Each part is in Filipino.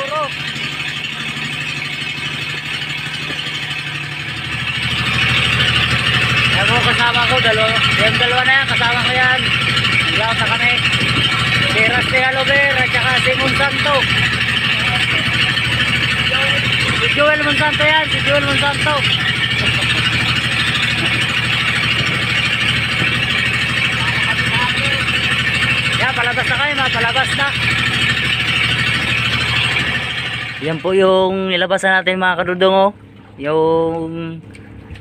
siguro. Yan po kasama ko, yung dalawa na yan, kasama ko yan. Hanggang sa kami. Si Rusty Alover at saka si Monsanto. Si Joel Monsanto yan, si Joel Monsanto. Yan, palabas na kayo, palabas na. Yan po yung nilabasan natin mga kadudong, oh.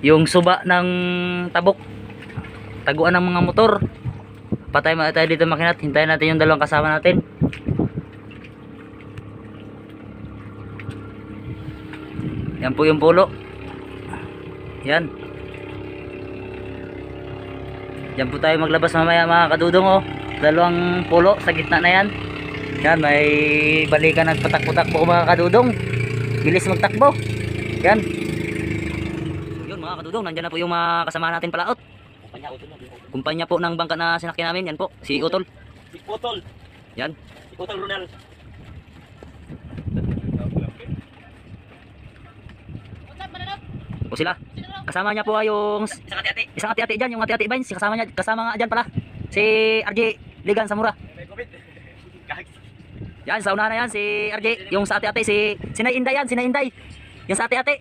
Yung suba ng tabok, taguan ng mga motor. Patay mo tayo dito makinat. Hintayin natin yung dalawang kasama natin. Yan po yung pulo. Yan. Yan po tayo maglabas mamaya mga kadudong, oh. Dalawang pulo sa gitna na yan. Yan, may balikan at patak-patakbo mga kadudong. Bilis magtakbo. Yan. Yun mga kadudong, nandyan na po yung mga kasama natin palaot. Kumpanya po ng bangka na sinakyan namin. Yan po, si Utol. Si Utol. Yan. Si Utol Ronald. O sila. Kasama niya po ay yung isang ati-ati dyan, yung ati-ati Vines. Kasama niya, kasama nga dyan pala. Si RJ Ligan Samura. Yan, sa una na yan, si RJ. Yung sa ati-ati, si Sinay Inday yan, Sinay Inday. Yung sa ati-ati.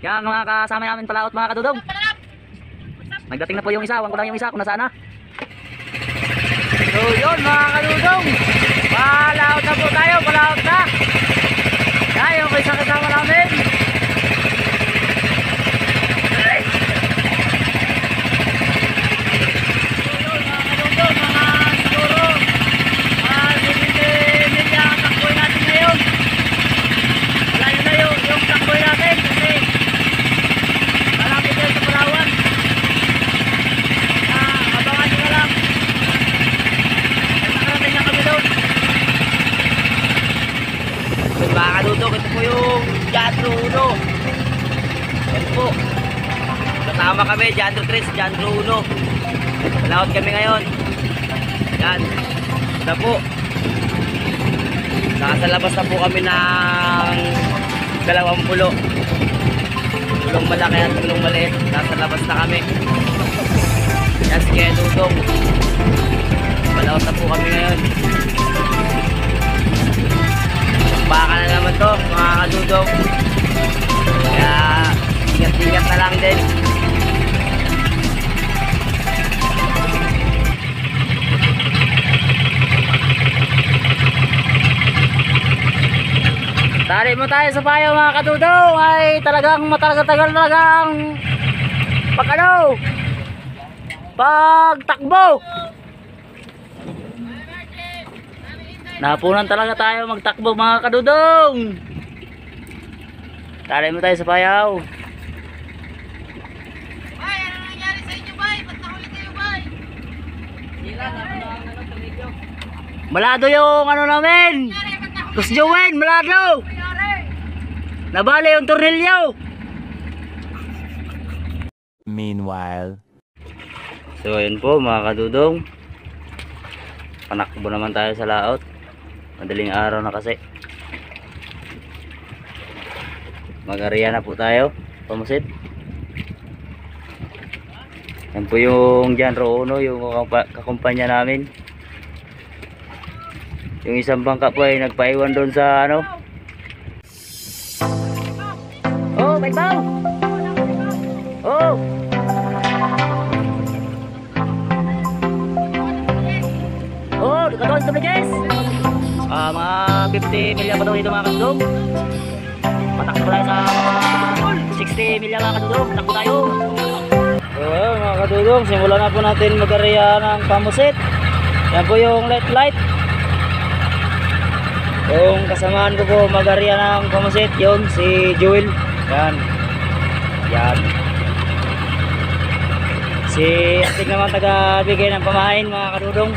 Yan, mga kasama namin palaot mga kadudong. Nagdating na po yung isa, wang ko lang yung isa kung nasaan na. So yun mga kadudong, palaot na po tayo, palaot na. Yan, yung isa kasama namin. Ito po yung Jandro Uno. Ito po. Kasama kami, Jandro Chris, Jandro Uno. Laot kami ngayon. Yan. Ito po. Nasa labas na po kami ng 2 pulo. Pulong malaki at pulong maliit. Nasa labas na kami. Yan si Kaya Dudong. Malaot na po kami ngayon. Baka na naman to mga kadudong. Kaya ingat-ingat na lang din. Tali mo tayo sa payo mga kadudong. Ay talagang matagal-tagal talagang pagtakbo. Napunan talaga tayo magtakbo mga kadudong. Tali mo tayo sa payaw. Bay, ano nangyari sa inyo, Bay? Ba't nahuli kayo, Bay? Malado yung ano namin. Kus Jowen, malado. Nabali yung tornilyo. Meanwhile. So ayun po mga kadudong. Panakbo naman tayo sa laot. Madaling araw na kasi. Mag-area na po tayo. Pamusit. Yan po yung Jandro Uno, yung kakumpanya namin. Yung isang bangka po ay nagpaiwan doon sa ano. Oh, may baw! Oh! Oh, katulad ito guys. Mga 50 milya pa daw dito mga kadudong. Patakbo tayo sa 60 milya mga kadudong. Takbo tayo. So mga kadudong, simulan na po natin mag-area ng pamusit. Yan po yung light. Yung kasamaan ko po mag-area ng pamusit, yun si Joel. Yan. Si Atik naman taga-bigay ng pamahain mga kadudong.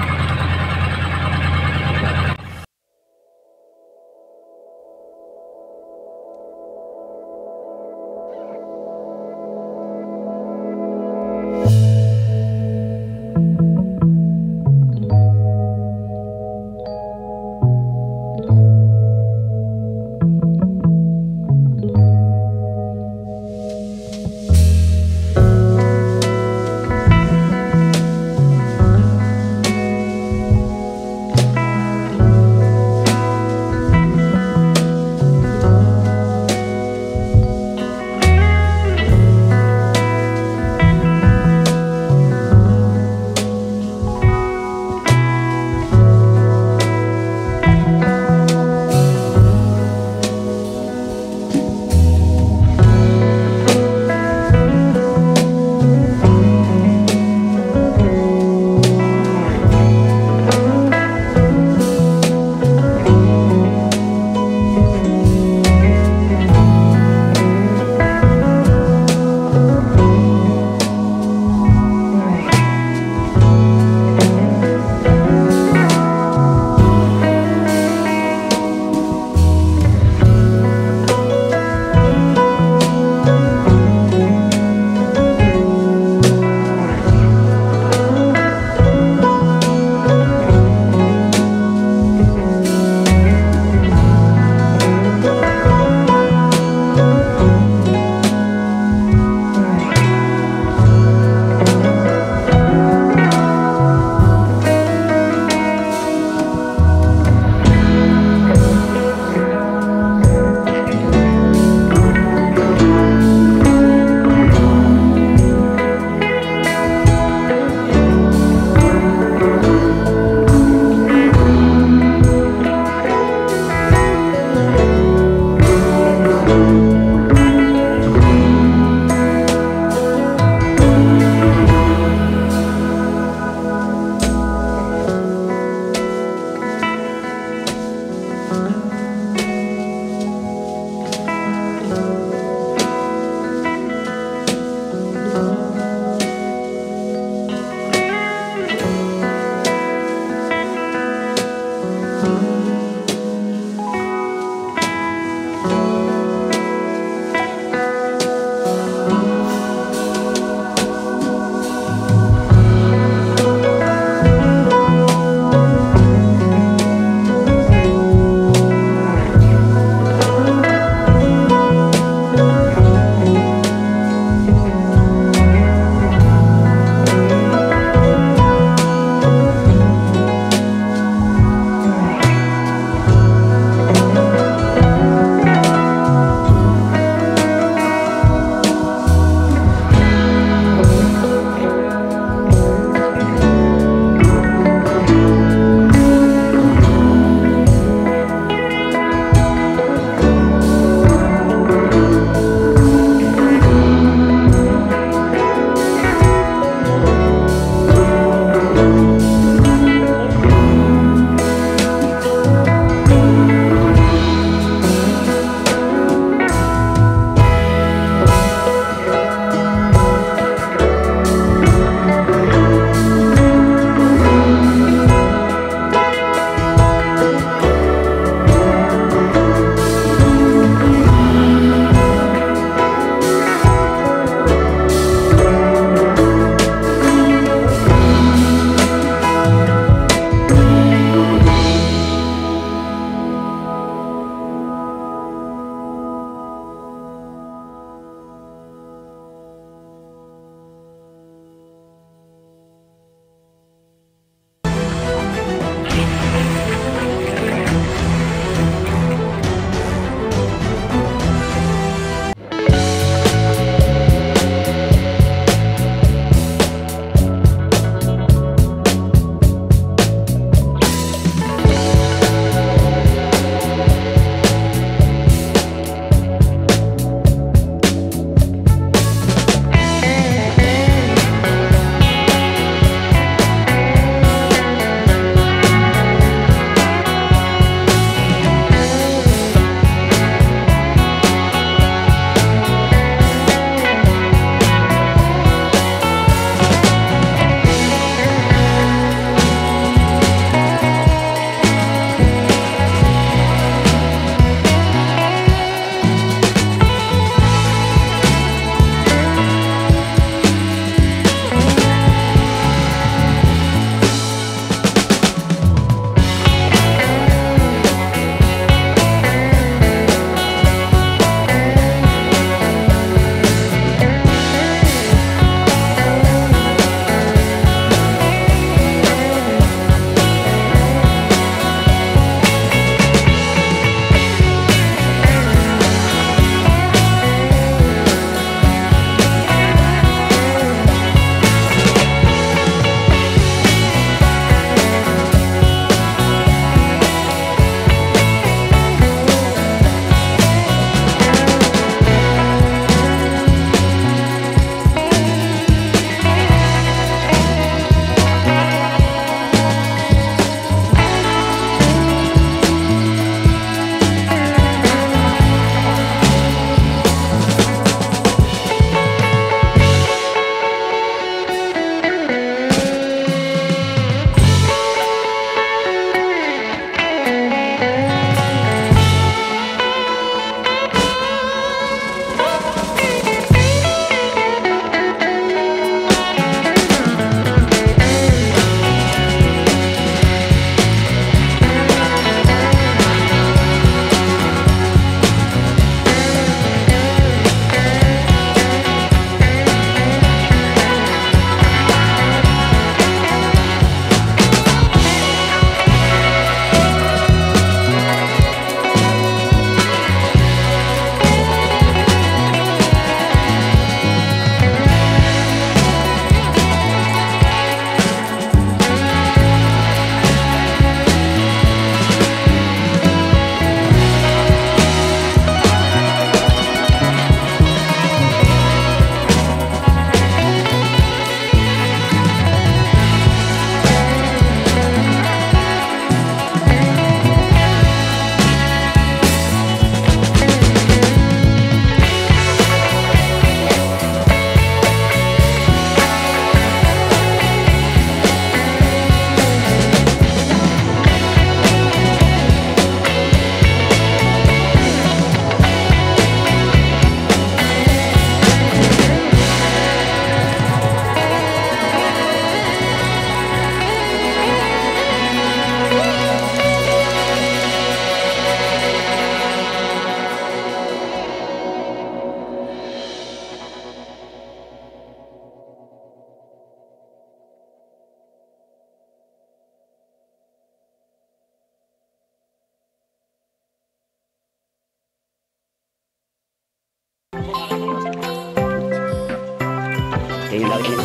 Yan yung lawit kanina.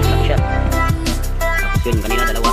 Black shot. Tapos yun, kanina dalawa.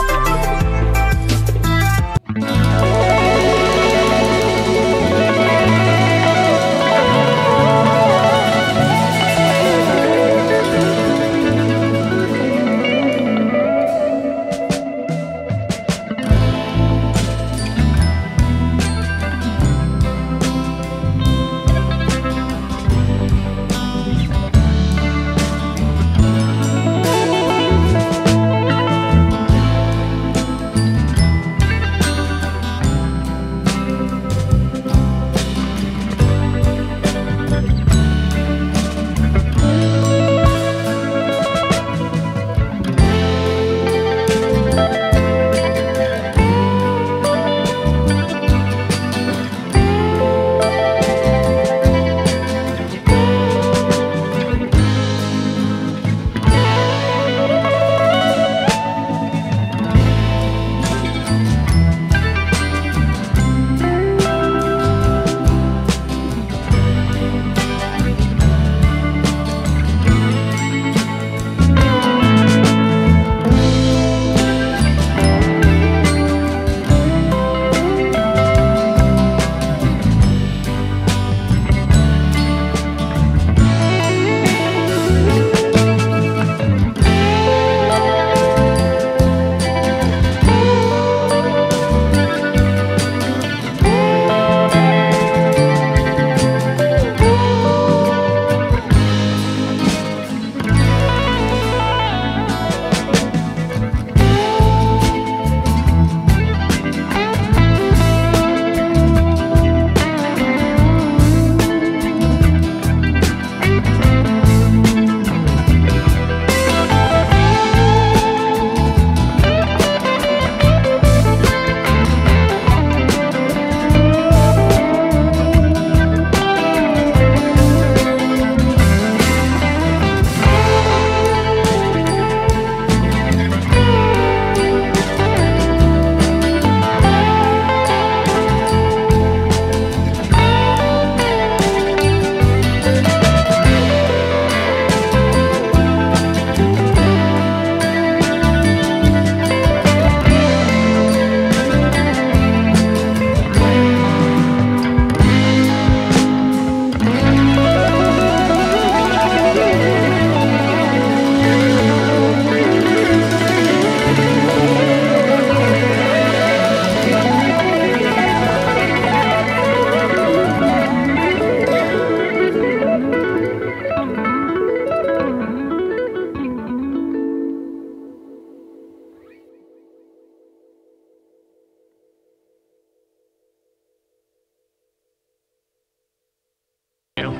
Pero,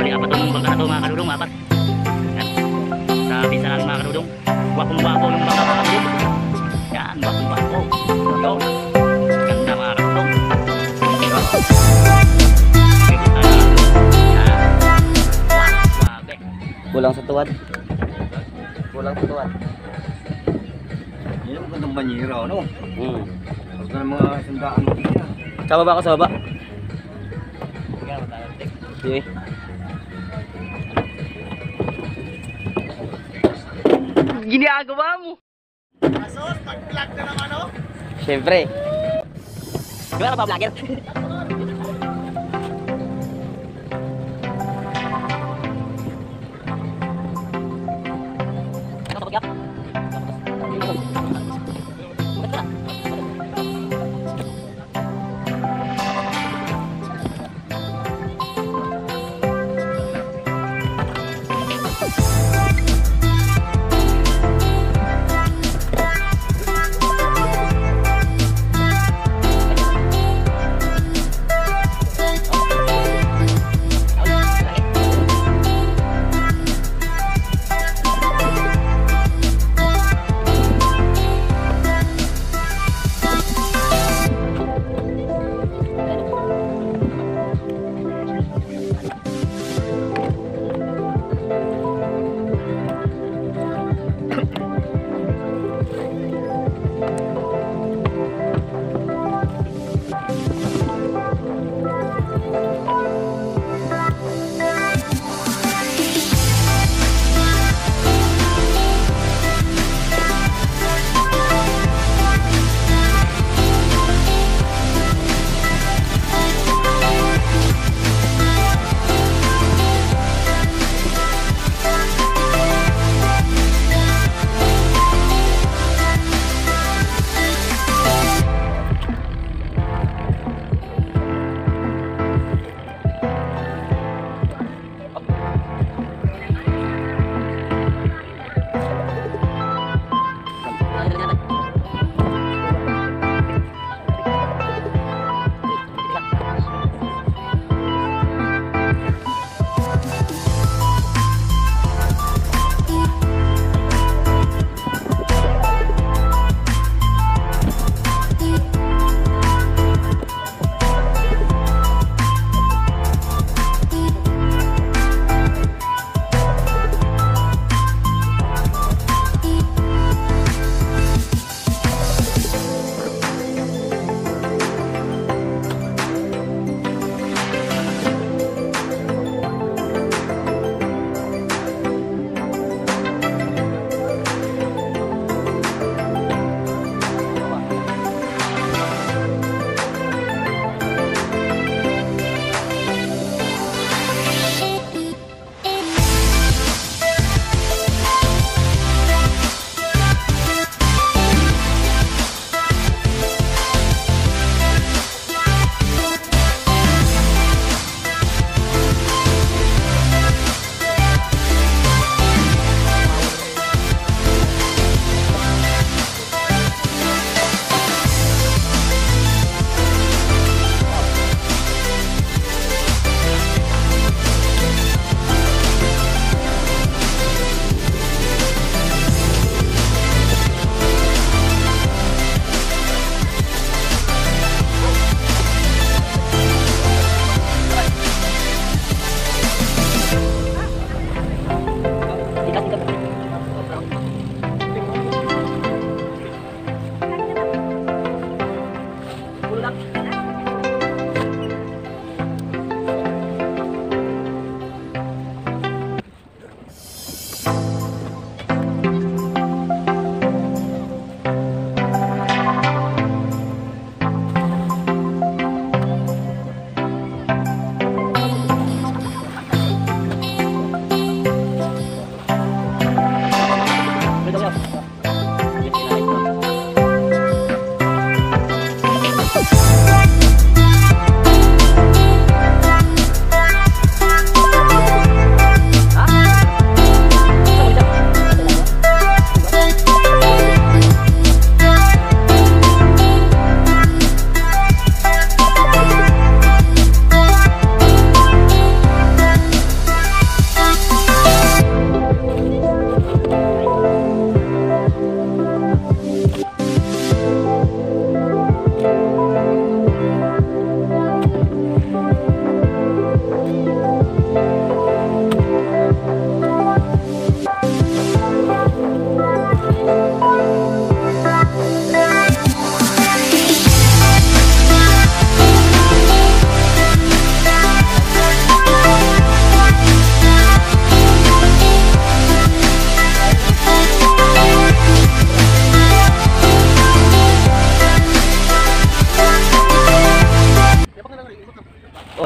apat tong bangka na to mga kaludong, apat. Yan. Sabi sa namin mga kaludong, wakong-wako yung bangka mga kaludong. Yan, wakong-wako. Yo. Ganda mga kaludong. Yo. Kulang sa tuwad. Kulang sa tuwad. Yan ang magandang banyera, ano? Huwag na mga sandaan mo dito. Sa baba ka, sa baba. Sige. Ginagawa mo. Asos, pag-vlog na naman, no? Siyempre. Gawin ka pa vlogger.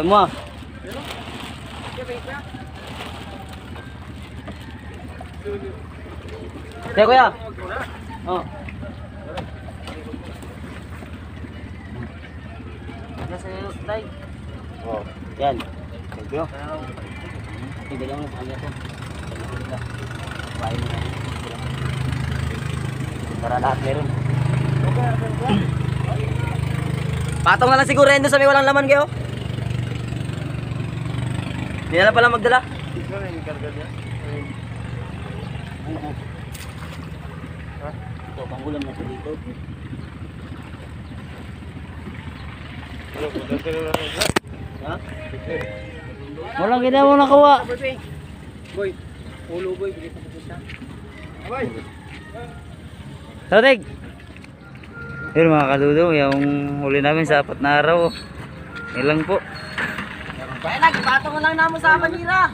Wag mo ah. Kaya kuya. Oh. Ano sa iyo, Tay? Oh, Yan. thank you. Tigil lang sa kanya to. Bahay mo na. Para lahat meron. Patong na lang siguro yun doon sa may walang laman kayo. Hindi na lang pala magdala. Ito, pangulam na siya dito. Ha? Walang ginawa nakuha. Boy, ulo boy, bilis na pupunta. Abay! Tatig! Yun mga kadudong, yung huli namin sa 4 na araw. Ilang po. Kaya nagpatong lang namin sa Manila.